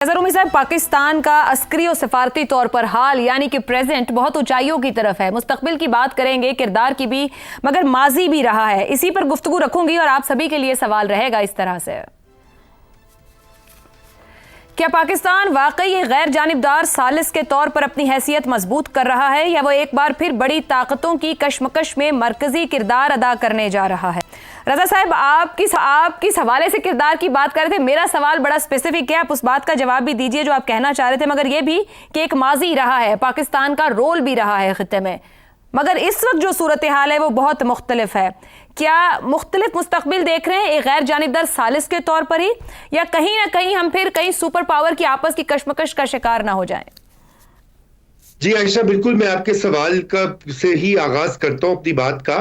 नज़र साहब, पाकिस्तान का अस्करी और सफारती तौर पर हाल यानी कि प्रेजेंट बहुत ऊंचाइयों की तरफ है। मुस्तकबिल की बात करेंगे, किरदार की भी, मगर माजी भी रहा है। इसी पर गुफ्तगू रखूंगी और आप सभी के लिए सवाल रहेगा इस तरह से, क्या पाकिस्तान वाकई एक गैर जानिबदार सालिस के तौर पर अपनी हैसियत मजबूत कर रहा है, या वो एक बार फिर बड़ी ताकतों की कशमकश में मरकजी किरदार अदा करने जा रहा है? रजा साहब, आप किस हवाले से किरदार की बात कर रहे थे? मेरा सवाल बड़ा स्पेसिफिक है, आप उस बात का जवाब भी दीजिए जो आप कहना चाह रहे थे, मगर ये भी कि एक माजी रहा है, पाकिस्तान का रोल भी रहा है खित्ते में, मगर इस वक्त जो सूरत हाल है वो बहुत मुख्तलिफ है। क्या मुख्तलिफ मुस्तकबिल देख रहे हैं एक गैर जानिबदार सालिस के तौर पर ही, या कहीं ना कहीं हम फिर कहीं सुपर पावर की आपस की कशमकश का शिकार ना हो जाएं? जी आयशा, बिल्कुल मैं आपके सवाल से ही आगाज करता हूं अपनी बात का।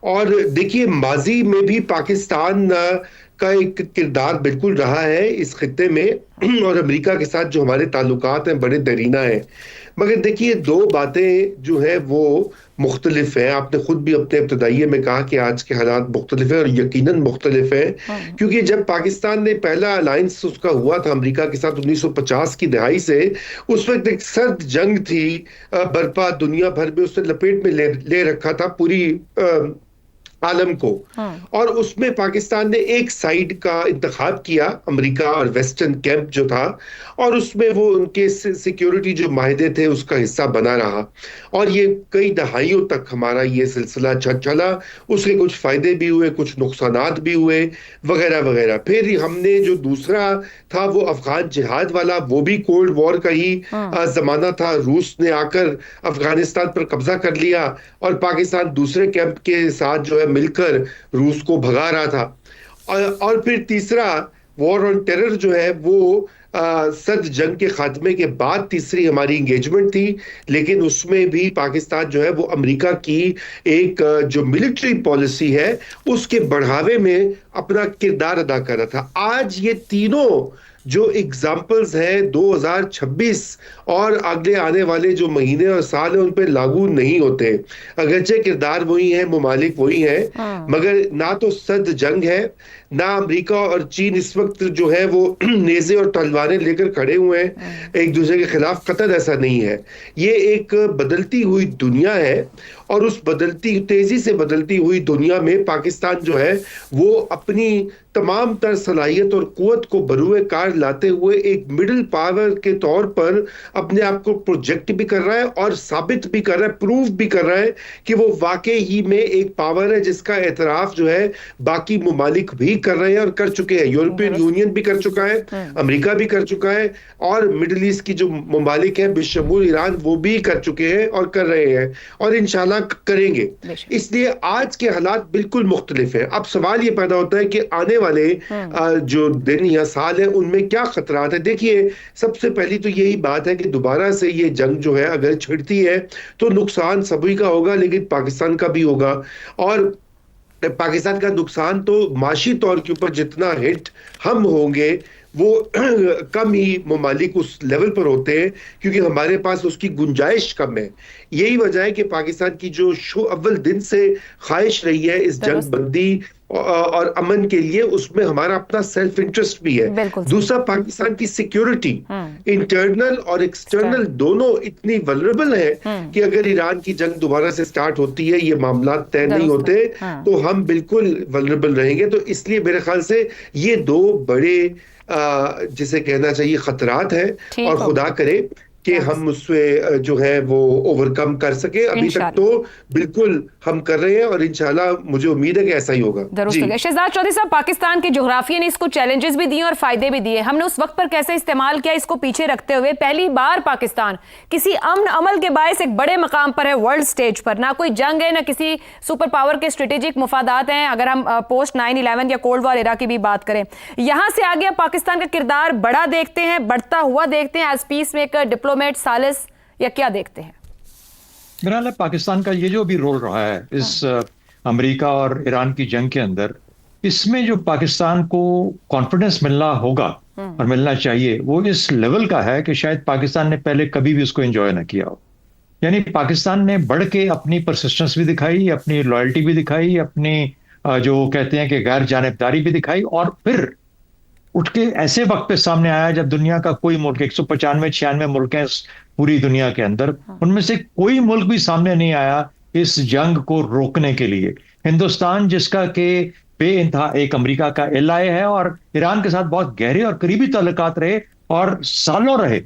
और देखिए, माजी में भी पाकिस्तान का एक किरदार बिल्कुल रहा है इस खित्ते में, और अमेरिका के साथ जो हमारे ताल्लुकात हैं बड़े दरीना हैं। मगर देखिए, दो बातें जो है वो मुख्तलिफ हैं। आपने खुद भी अपने इब्तदाइये में कहा कि आज के हालात मुख्तलिफ हैं, और यकीनन मुख्तलिफ हैं, क्योंकि जब पाकिस्तान ने पहला अलायंस उसका हुआ था अमेरिका के साथ 1950 की दहाई से, उस वक्त एक सर्द जंग थी बर्पा, दुनिया भर में उसने लपेट में ले रखा था पूरी आलम को। और उसमें पाकिस्तान ने एक साइड का इंतखाब किया, अमेरिका और वेस्टर्न कैंप जो था, और उसमें वो उनके सिक्योरिटी जो माहिदे थे उसका हिस्सा बना रहा। और ये कई दहाइयों तक हमारा ये सिलसिला चला। उसके कुछ फायदे भी हुए, कुछ नुकसानात भी हुए, वगैरह वगैरह। फिर हमने जो दूसरा था वो अफगान जिहाद वाला, वो भी कोल्ड वॉर का ही जमाना था। रूस ने आकर अफगानिस्तान पर कब्जा कर लिया, और पाकिस्तान दूसरे कैंप के साथ जो है मिलकर रूस को भगा रहा था। और फिर तीसरा वॉर ऑन टेरर जो है वो सर्द जंग के खात्मे के बाद तीसरी हमारी इंगेजमेंट थी, लेकिन उसमें भी पाकिस्तान जो है वो अमेरिका की एक जो मिलिट्री पॉलिसी है उसके बढ़ावे में अपना किरदार अदा कर रहा था। आज ये तीनों जो एग्जाम्पल्स हैं 2026 और अगले आने वाले जो महीने और साल हैं उन पर लागू नहीं होते। अगरचे किरदार वही हैं, मुमालिक वही हैं, मगर ना तो सर्द जंग है, ना अमेरिका और चीन इस वक्त जो है वो नेज़े और तलवारें लेकर खड़े हुए हैं एक दूसरे के खिलाफ। कतई ऐसा नहीं है। ये एक बदलती हुई दुनिया है, और उस तेजी से बदलती हुई दुनिया में पाकिस्तान जो है वो अपनी तमाम तर सलाहियत और कुव्वत को बरूए कार लाते हुए एक मिडिल पावर के तौर पर अपने आप को प्रोजेक्ट भी कर रहा है, और साबित भी कर रहा है, प्रूव भी कर रहा है कि वो वाकई ही में एक पावर है जिसका एतराफ जो है बाकी मुमालिक भी कर रहे हैं और कर चुके हैं। यूरोपियन यूनियन भी कर चुका है, अमेरिका भी कर चुका है, और मिडिल ईस्ट की जो मुमालिक हैं बिशमूल ईरान वो भी कर चुके हैं और कर रहे हैं, और इंशाल्लाह करेंगे। इसलिए आज के हालात बिल्कुल मुख्तलिफ है। अब सवाल ये पैदा होता है कि आने वाले जो दिन या साल है उनमें क्या खतरात है। देखिए, सबसे पहली तो यही बात है कि दोबारा से ये जंग जो है अगर छिड़ती है तो नुकसान सभी का होगा, लेकिन पाकिस्तान का भी होगा। और पाकिस्तान का नुकसान तो माशी तौर के ऊपर जितना हिट हम होंगे वो कम ही मुमालिक उस लेवल पर होते हैं, क्योंकि हमारे पास उसकी गुंजाइश कम है। यही वजह है कि पाकिस्तान की जो अव्वल दिन से ख्वाहिश रही है इस जंग बंदी और अमन के लिए, उसमें हमारा अपना सेल्फ इंटरेस्ट भी है। दूसरा, पाकिस्तान की सिक्योरिटी इंटरनल और एक्सटर्नल दोनों इतनी वल्नरेबल है कि अगर ईरान की जंग दोबारा से स्टार्ट होती है, ये मामला तय नहीं होते, तो हम बिल्कुल वल्नरेबल रहेंगे। तो इसलिए मेरे ख्याल से ये दो बड़े जिसे कहना चाहिए खतरात है, और खुदा करे कि हम उससे जो है वो ओवरकम कर सके। अभी तक तो बिल्कुल हम कर रहे हैं, और इंशाल्लाह मुझे उम्मीद है कि ऐसा ही होगा। शहजाद चौधरी साहब, पाकिस्तान के जोग्राफिया ने इसको चैलेंजेस भी दिए और फायदे भी दिए। हमने उस वक्त पर कैसे इस्तेमाल किया, इसको पीछे रखते हुए पहली बार पाकिस्तान किसी अमन अमल के बायस एक बड़े मकाम पर है वर्ल्ड स्टेज पर। ना कोई जंग है, ना किसी सुपर पावर के स्ट्रेटेजिक मुफादात हैं, अगर हम पोस्ट 9/11 या कोल्ड वॉर एरा की भी बात करें। यहां से आगे पाकिस्तान का किरदार बड़ा देखते हैं, बढ़ता हुआ देखते हैं एज पीस मेकर, डिप्लोमेट, सालिस, या क्या देखते हैं? मेरा ख्याल है पाकिस्तान का ये जो भी रोल रहा है इस अमेरिका और ईरान की जंग के अंदर, इसमें जो पाकिस्तान को कॉन्फिडेंस मिलना होगा और मिलना चाहिए वो इस लेवल का है कि शायद पाकिस्तान ने पहले कभी भी उसको एंजॉय ना किया हो। यानी पाकिस्तान ने बढ़ के अपनी परसिस्टेंस भी दिखाई, अपनी लॉयल्टी भी दिखाई, अपनी जो कहते हैं कि गैर जानिबदारी भी दिखाई, और फिर اٹھ کے ایسے وقت پہ سامنے آیا جب دنیا کا کوئی ملک 195-96 ملک ہیں پوری دنیا کے اندر، ان میں سے کوئی ملک بھی سامنے نہیں آیا اس جنگ کو روکنے کے لیے۔ ہندوستان جس کا کہ بے انتہا ایک امریکہ کا ایلائی ہے اور ایران کے ساتھ بہت گہرے اور قریبی تعلقات رہے اور سالوں رہے،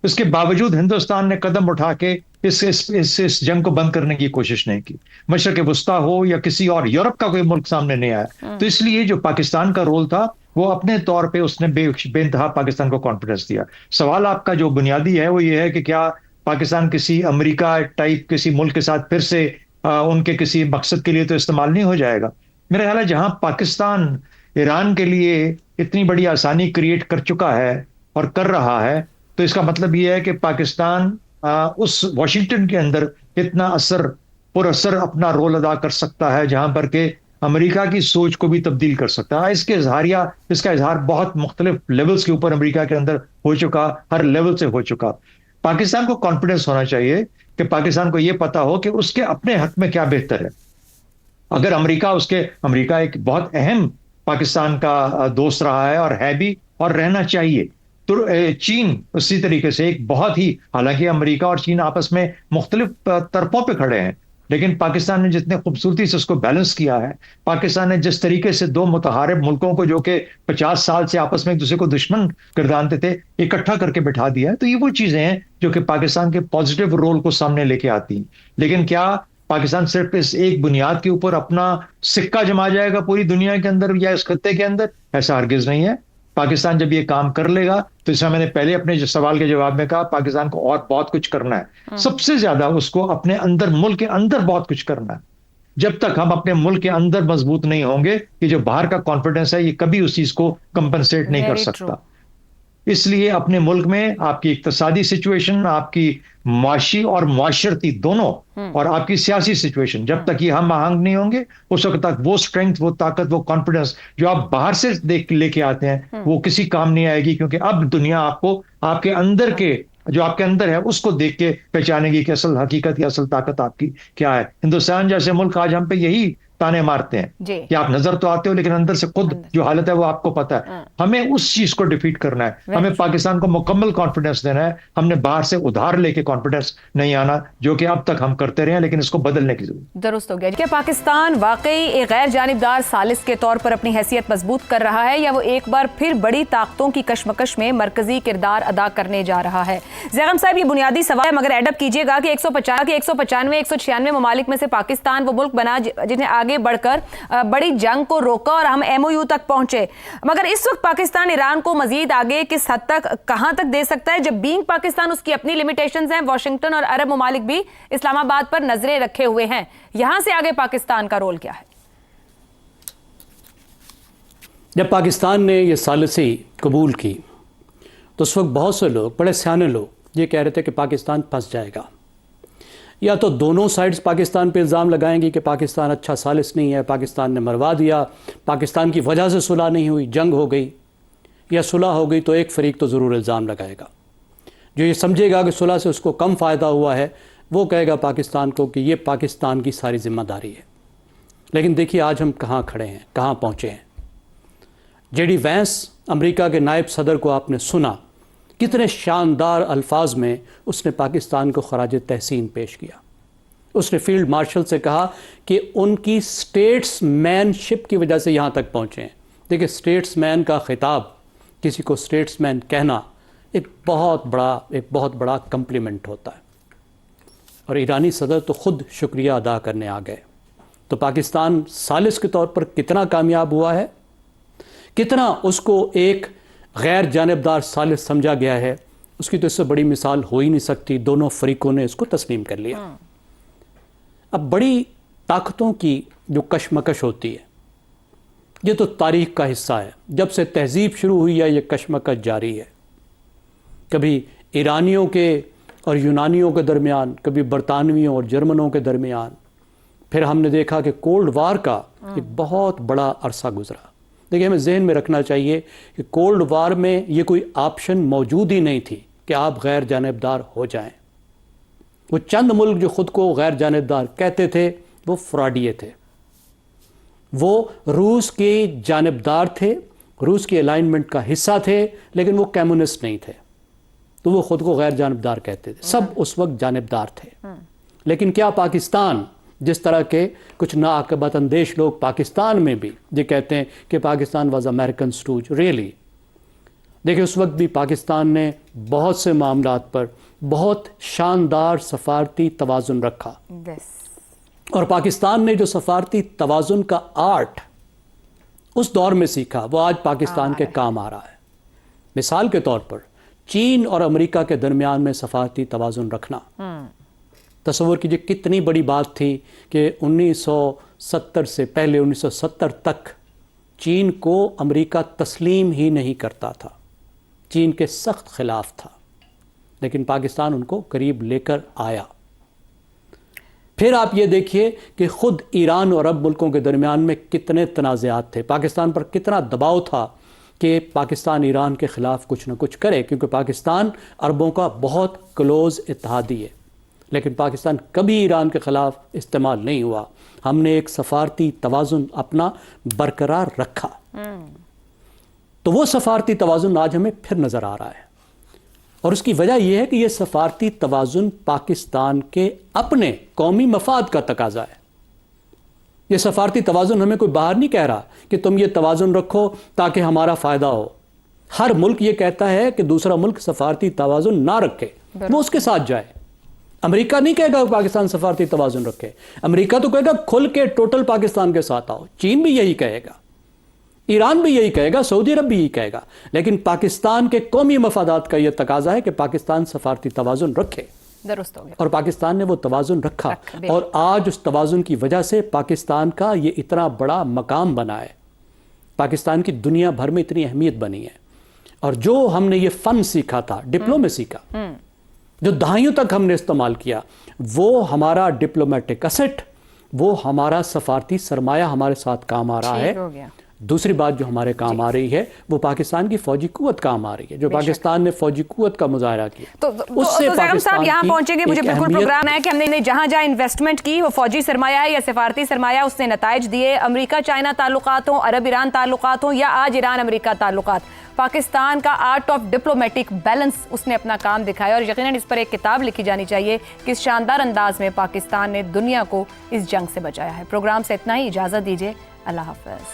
اس کے باوجود ہندوستان نے قدم اٹھا کے اس جنگ کو بند کرنے کی کوشش نہیں کی۔ مشرق وسطیٰ ہو یا کسی اور یورپ کا کوئی ملک سامنے نہیں آیا، تو اس لیے جو پاکستان کا رول تھا وہ اپنے طور پہ اس نے بے انتہا پاکستان کو کانفیڈنس دیا۔ سوال آپ کا جو بنیادی ہے وہ یہ ہے کہ کیا پاکستان کسی امریکہ ٹائپ کسی ملک کے ساتھ پھر سے ان کے کسی مقصد کے لیے تو استعمال نہیں ہو جائے گا؟ میرا خیال ہے جہاں پاکستان ایران کے لیے اتنی بڑی آسانی کریٹ کر چکا ہے اور کر رہا ہے، تو اس کا مطلب یہ ہے کہ پاکستان اس واشنگٹن کے اندر اتنا پر اثر اپنا رول ادا کر سکتا ہے جہاں پر کہ امریکہ کی سوچ کو بھی تبدیل کر سکتا ہے۔ اس کا اظہار بہت مختلف لیولز کے اوپر امریکہ کے اندر ہو چکا، ہر لیول سے ہو چکا۔ پاکستان کو کانفیڈنس ہونا چاہیے کہ پاکستان کو یہ پتا ہو کہ اس کے اپنے حق میں کیا بہتر ہے۔ اگر امریکہ ایک بہت اہم پاکستان کا دوست رہا ہے اور ہے بھی اور رہنا چاہیے، تو چین اسی طریقے سے ایک بہت ہی، حالانکہ امریکہ اور چین آپس میں مختلف طرفوں پہ کھڑے ہیں، لیکن پاکستان نے جتنے خوبصورتی سے اس کو بیلنس کیا ہے، پاکستان نے جس طریقے سے دو متحارب ملکوں کو جو کہ 50 سال سے آپس میں ایک دوسرے کو دشمن گردانتے تھے اکٹھا کر کے بٹھا دیا ہے، تو یہ وہ چیزیں ہیں جو کہ پاکستان کے پازیٹیو رول کو سامنے لے کے آتی ہیں۔ لیکن کیا پاکستان صرف اس ایک بنیاد کے اوپر اپنا سکہ جما جائے گا پوری دنیا کے اندر یا اس خطے کے اندر؟ ایسا ہرگز نہیں ہے۔ پاکستان جب یہ کام کر لے گا تو اس میں نے پہلے اپنے سوال کے جواب میں کہا پاکستان کو اور بہت کچھ کرنا ہے، سب سے زیادہ اس کو اپنے اندر، ملک کے اندر بہت کچھ کرنا ہے۔ جب تک ہم اپنے ملک کے اندر مضبوط نہیں ہوں گے، یہ جو باہر کا کانفیڈنس ہے یہ کبھی اس چیز کو کمپنسیٹ نہیں کر سکتا۔ اس لیے اپنے ملک میں آپ کی اقتصادی سچویشن، آپ کی معاشی اور معاشرتی دونوں، اور آپ کی سیاسی سچویشن جب تک یہ ہم آہنگ نہیں ہوں گے، اس وقت تک وہ اسٹرینتھ، وہ طاقت، وہ کانفیڈنس جو آپ باہر سے لے کے آتے ہیں وہ کسی کام نہیں آئے گی، کیونکہ اب دنیا آپ کو آپ کے اندر کے جو آپ کے اندر ہے اس کو دیکھ کے پہچانے گی کہ اصل حقیقت یا اصل طاقت آپ کی کیا ہے۔ ہندوستان جیسے ملک آج ہم پہ یہی تانے مارتے ہیں کہ آپ نظر تو آتے ہو لیکن اندر سے خود جو حالت ہے وہ آپ کو پتا ہے۔ ہمیں اس چیز کو ڈیفیٹ کرنا ہے، ہمیں پاکستان کو مکمل کانفیڈنس دینا ہے، ہم نے باہر سے ادھار لے کے کانفیڈنس نہیں آنا، جو کہ اب تک ہم کرتے رہے ہیں، لیکن اس کو بدلنے کی ضرورت۔ درست ہو گیا کہ پاکستان واقعی ایک غیر جانبدار ثالث کے طور پر اپنی حیثیت مضبوط کر رہا ہے، یا وہ ایک بار پھر بڑی طاقتوں کی کشمکش میں مرکزی کردار ادا کرنے جا رہا ہے؟ زیغم صاحب یہ بنیادی سوال ہے، مگر ایڈ اپ کیجئے گا کہ 195 196 ممالک میں سے پاکستان وہ ملک بنا جنہیں آگے بڑھ کر بڑی جنگ کو روکا اور ہم ایم او یو تک پہنچے، مگر اس وقت پاکستان ایران کو مزید آگے کس حد تک، کہاں تک دے سکتا ہے، جب بینگ پاکستان اس کی اپنی لیمیٹیشنز ہیں، واشنگٹن اور عرب ممالک بھی اسلام آباد پر نظریں رکھے ہوئے ہیں، یہاں سے آگے پاکستان کا رول کیا ہے؟ جب پاکستان نے یہ ثالثی قبول کی تو اس وقت بہت سے لوگ، بڑے سیانے لوگ یہ کہہ رہے تھے کہ پاکستان پھنس جائے گا، یا تو دونوں سائڈز پاکستان پہ الزام لگائیں گی کہ پاکستان اچھا ثالث نہیں ہے، پاکستان نے مروا دیا، پاکستان کی وجہ سے صلح نہیں ہوئی، جنگ ہو گئی یا صلح ہو گئی، تو ایک فریق تو ضرور الزام لگائے گا۔ جو یہ سمجھے گا کہ صلح سے اس کو کم فائدہ ہوا ہے وہ کہے گا پاکستان کو کہ یہ پاکستان کی ساری ذمہ داری ہے۔ لیکن دیکھیے آج ہم کہاں کھڑے ہیں، کہاں پہنچے ہیں۔ جے ڈی وینس امریکہ کے نائب صدر کو آپ نے سنا، کتنے شاندار الفاظ میں اس نے پاکستان کو خراج تحسین پیش کیا۔ اس نے فیلڈ مارشل سے کہا کہ ان کی سٹیٹس مین شپ کی وجہ سے یہاں تک پہنچے ہیں۔ دیکھیں سٹیٹس مین کا خطاب، کسی کو سٹیٹس مین کہنا ایک بہت بڑا کمپلیمنٹ ہوتا ہے، اور ایرانی صدر تو خود شکریہ ادا کرنے آ گئے۔ تو پاکستان ثالث کے طور پر کتنا کامیاب ہوا ہے، کتنا اس کو ایک غیر جانبدار ثالث سمجھا گیا ہے، اس کی تو اس سے بڑی مثال ہو ہی نہیں سکتی۔ دونوں فریقوں نے اس کو تسلیم کر لیا۔ اب بڑی طاقتوں کی جو کشمکش ہوتی ہے یہ تو تاریخ کا حصہ ہے، جب سے تہذیب شروع ہوئی ہے یہ کشمکش جاری ہے، کبھی ایرانیوں کے اور یونانیوں کے درمیان، کبھی برطانویوں اور جرمنوں کے درمیان، پھر ہم نے دیکھا کہ کولڈ وار کا ایک بہت بڑا عرصہ گزرا۔ دیکھیں ہمیں ذہن میں رکھنا چاہیے کہ کولڈ وار میں یہ کوئی آپشن موجود ہی نہیں تھی کہ آپ غیر جانبدار ہو جائیں۔ وہ چند ملک جو خود کو غیر جانبدار کہتے تھے وہ فراڈیے تھے، وہ روس کی جانبدار تھے، रूस की अलाइनमेंट का हिस्सा थे, लेकिन वो कम्युनिस्ट नहीं थे, तो वो खुद को गैर जानिबदार कहते थे। सब उस वक्त जानिबदार थे। लेकिन क्या पाकिस्तान, जिस तरह के कुछ नाअक़बत अंदेश लोग पाकिस्तान में भी ये कहते हैं कि Pakistan was American stooge, really? देखिए, उस वक्त भी पाकिस्तान ने बहुत से मामलात पर बहुत शानदार सफारती तवाज़ुन रखा, और पाकिस्तान ने जो सफारती तवाज़ुन का आर्ट उस दौर में सीखा, वो आज पाकिस्तान के काम आ रहा है। मिसाल के तौर पर चीन और अमेरिका के दरमियान में सफारती तवाज़ुन रखना, तसव्वुर कीजिए कितनी बड़ी बात थी कि 1970 से पहले 1970 तक चीन को अमेरिका तस्लीम ही नहीं करता था, चीन के सख्त खिलाफ था, लेकिन पाकिस्तान उनको करीब लेकर आया। फिर आप ये देखिए कि खुद ईरान और अरब मुल्कों के दरमियान में कितने तनाज़ात थे, पाकिस्तान पर कितना दबाव था कि पाकिस्तान ईरान के ख़िलाफ़ कुछ न कुछ करे, क्योंकि पाकिस्तान अरबों का बहुत क्लोज़ इत्तेहादी है। लेकिन पाकिस्तान कभी ईरान के ख़िलाफ़ इस्तेमाल नहीं हुआ। हमने एक सफारती तवाज़ुन अपना बरकरार रखा, तो वो सफारती तवाज़ुन आज हमें फिर नज़र आ रहा है। और उसकी वजह यह है कि यह सफारती तवाज़ुन पाकिस्तान के अपने कौमी मफाद का तकाजा है। यह सफारती तवाज़ुन हमें कोई बाहर नहीं कह रहा कि तुम ये तवाज़ुन रखो ताकि हमारा फ़ायदा हो। हर मुल्क ये कहता है कि दूसरा मुल्क सफारती तवाज़ुन ना रखे, वो उसके साथ जाए। अमेरिका नहीं कहेगा पाकिस्तान सफारती तवाज़ुन रखे, अमेरिका तो कहेगा खुल के टोटल पाकिस्तान के साथ आओ। चीन भी यही कहेगा, ईरान भी यही कहेगा, सऊदी अरब भी यही कहेगा। लेकिन पाकिस्तान के कौमी मफादात का यह तकाजा है कि पाकिस्तान सफारती तवाज़ुन रखे, दुरुस्त हो गया। और पाकिस्तान ने वो तवाज़ुन रखा, और आज उस तवाज़ुन की वजह से पाकिस्तान का ये इतना बड़ा मकाम बना है, पाकिस्तान की दुनिया भर में इतनी अहमियत बनी है। और जो हमने ये फ़न सीखा था, डिप्लोमेसी का, जो दहाइयों तक हमने इस्तेमाल किया, वो हमारा डिप्लोमेटिक असेट, वो हमारा सफारती सरमाया हमारे साथ काम आ रहा है। दूसरी बात जो हमारे काम आ रही है वो पाकिस्तान की फौजी कुव्वत काम आ रही है, जो पाकिस्तान ने फौजी कुव्वत का मुजाहरा किया। तो ज़ैगम साहब यहाँ पहुंचेंगे, मुझे बिल्कुल प्रोग्राम है कि हमने जहाँ जहाँ इन्वेस्टमेंट की वो फौजी सरमाया है या सिफारती सरमाया, उसने नताइज दिए। अमेरिका चाइना ताल्लुकात हों, अरब ईरान ताल्लुकात हों, या आज ईरान अमेरिका ताल्लुकात, पाकिस्तान का आर्ट ऑफ डिप्लोमेटिक बैलेंस उसने अपना काम दिखाया, और यकीनन इस पर एक किताब लिखी जानी चाहिए कि इस शानदार अंदाज में पाकिस्तान ने दुनिया को इस जंग से बचाया है। प्रोग्राम से इतना ही, इजाज़त दीजिए, अल्लाह हाफ़िज़।